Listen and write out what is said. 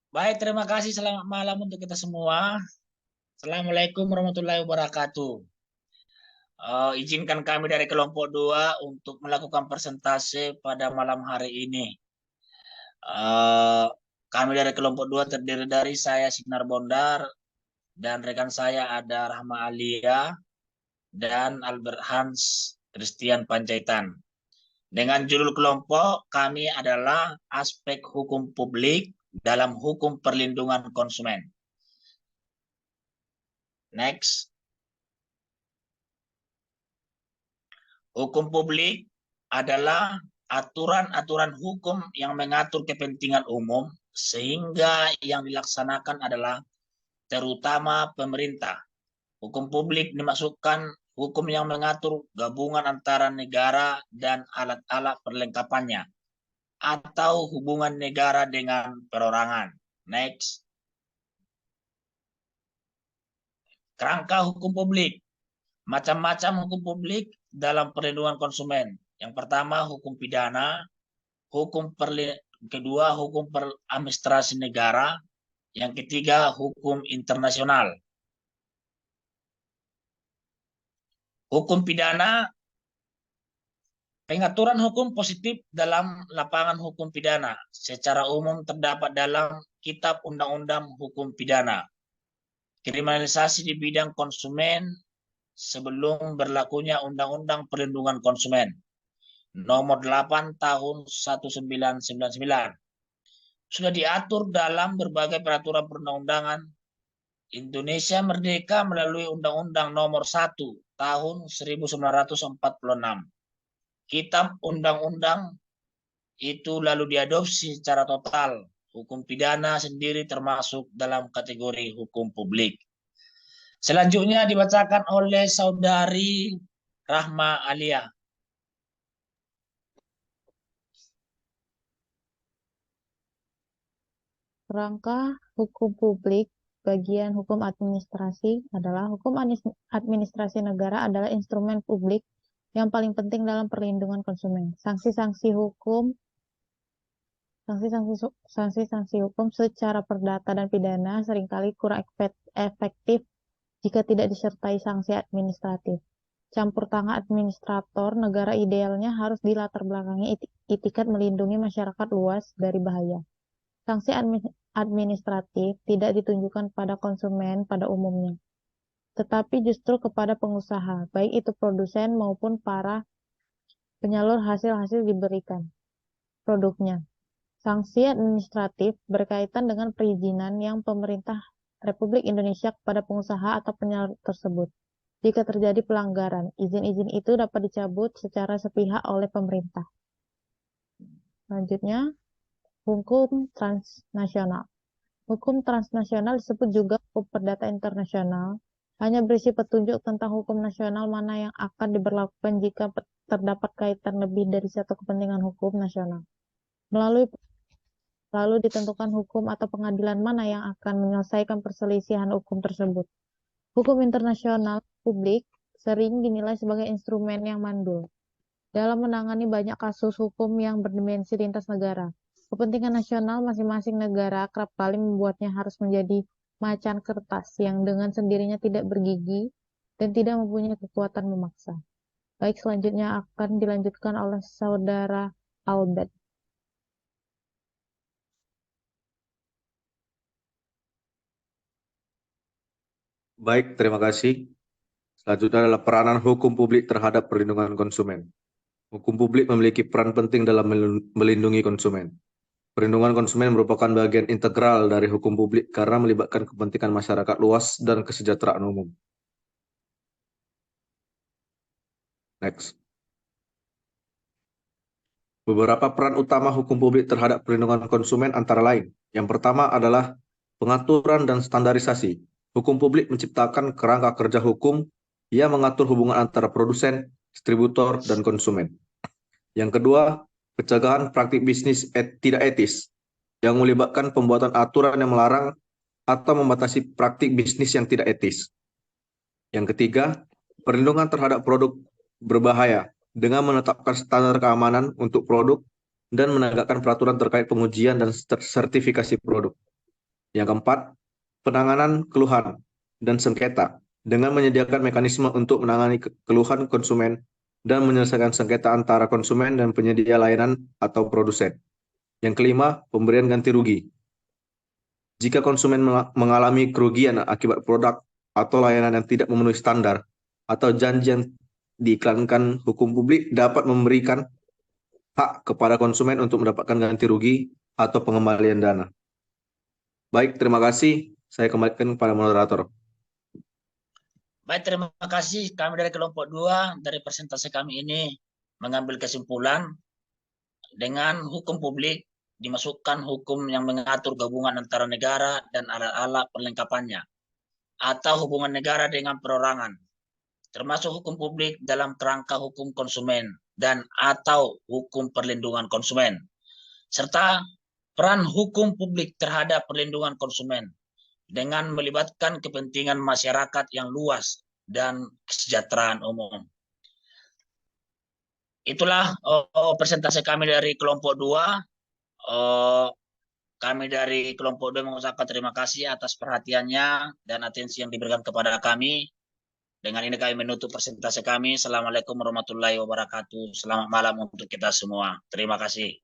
Baik, terima kasih. Selamat malam untuk kita semua. Assalamualaikum warahmatullahi wabarakatuh. Izinkan kami dari kelompok 2 untuk melakukan presentase pada malam hari ini. Eh, Kami dari kelompok 2 terdiri dari saya Sinar Bondar dan rekan saya ada Rahma Alia dan Albert Hans Christian Panjaitan. Dengan judul kelompok kami adalah aspek hukum publik dalam hukum perlindungan konsumen. Next. Hukum publik adalah aturan-aturan hukum yang mengatur kepentingan umum sehingga yang dilaksanakan adalah terutama pemerintah. Hukum publik dimaksudkan hukum yang mengatur gabungan antara negara dan alat-alat perlengkapannya atau hubungan negara dengan perorangan. Next. Kerangka hukum publik. Macam-macam hukum publik dalam perlindungan konsumen. Yang pertama hukum pidana, kedua hukum administrasi negara, yang ketiga hukum internasional. Hukum pidana, pengaturan hukum positif dalam lapangan hukum pidana secara umum terdapat dalam Kitab Undang-Undang Hukum Pidana. Kriminalisasi di bidang konsumen sebelum berlakunya Undang-Undang Perlindungan Konsumen nomor 8 tahun 1999. Sudah diatur dalam berbagai peraturan perundang-undangan. Indonesia merdeka melalui Undang-Undang nomor 1 tahun 1946. Kitab Undang-Undang itu lalu diadopsi secara total. Hukum pidana sendiri termasuk dalam kategori hukum publik. Selanjutnya dibacakan oleh Saudari Rahma Alia. Kerangka hukum publik bagian hukum administrasi adalah hukum administrasi negara adalah instrumen publik yang paling penting dalam perlindungan konsumen. Sanksi-sanksi hukum secara perdata dan pidana seringkali kurang efektif jika tidak disertai sanksi administratif. Campur tangan administrator negara idealnya harus dilatar belakangi itikat melindungi masyarakat luas dari bahaya. Sanksi administratif tidak ditunjukkan pada konsumen pada umumnya, tetapi justru kepada pengusaha, baik itu produsen maupun para penyalur hasil-hasil diberikan produknya. Sanksi administratif berkaitan dengan perizinan yang pemerintah Republik Indonesia kepada pengusaha atau penyalur tersebut. Jika terjadi pelanggaran, izin-izin itu dapat dicabut secara sepihak oleh pemerintah. Selanjutnya, hukum transnasional. Hukum transnasional disebut juga hukum perdata internasional, hanya berisi petunjuk tentang hukum nasional mana yang akan diberlakukan jika terdapat kaitan lebih dari satu kepentingan hukum nasional. Lalu ditentukan hukum atau pengadilan mana yang akan menyelesaikan perselisihan hukum tersebut. Hukum internasional publik sering dinilai sebagai instrumen yang mandul dalam menangani banyak kasus hukum yang berdimensi lintas negara. Kepentingan nasional masing-masing negara kerap kali membuatnya harus menjadi macan kertas yang dengan sendirinya tidak bergigi dan tidak mempunyai kekuatan memaksa. Baik, selanjutnya akan dilanjutkan oleh Saudara Albert. Baik, terima kasih. Selanjutnya adalah peranan hukum publik terhadap perlindungan konsumen. Hukum publik memiliki peran penting dalam melindungi konsumen. Perlindungan konsumen merupakan bagian integral dari hukum publik karena melibatkan kepentingan masyarakat luas dan kesejahteraan umum. Next. Beberapa peran utama hukum publik terhadap perlindungan konsumen antara lain. Yang pertama adalah pengaturan dan standarisasi. Hukum publik menciptakan kerangka kerja hukum yang mengatur hubungan antara produsen, distributor, dan konsumen. Yang kedua, pencegahan praktik bisnis tidak etis yang melibatkan pembuatan aturan yang melarang atau membatasi praktik bisnis yang tidak etis. Yang ketiga, perlindungan terhadap produk berbahaya dengan menetapkan standar keamanan untuk produk dan menegakkan peraturan terkait pengujian dan sertifikasi produk. Yang keempat, penanganan keluhan dan sengketa dengan menyediakan mekanisme untuk menangani keluhan konsumen dan menyelesaikan sengketa antara konsumen dan penyedia layanan atau produsen. Yang kelima, pemberian ganti rugi. Jika konsumen mengalami kerugian akibat produk atau layanan yang tidak memenuhi standar atau janji yang diiklankan, hukum publik dapat memberikan hak kepada konsumen untuk mendapatkan ganti rugi atau pengembalian dana. Baik, terima kasih. Saya kembalikan kepada moderator. Baik, terima kasih. Kami dari kelompok 2, dari presentasi kami ini mengambil kesimpulan dengan hukum publik dimasukkan hukum yang mengatur gabungan antara negara dan alat-alat perlengkapannya atau hubungan negara dengan perorangan, termasuk hukum publik dalam kerangka hukum konsumen dan atau hukum perlindungan konsumen, serta peran hukum publik terhadap perlindungan konsumen dengan melibatkan kepentingan masyarakat yang luas dan kesejahteraan umum. Itulah presentasi kami dari kelompok 2. Kami dari kelompok 2 mengucapkan terima kasih atas perhatiannya dan atensi yang diberikan kepada kami. Dengan ini kami menutup presentasi kami. Assalamualaikum warahmatullahi wabarakatuh. Selamat malam untuk kita semua. Terima kasih.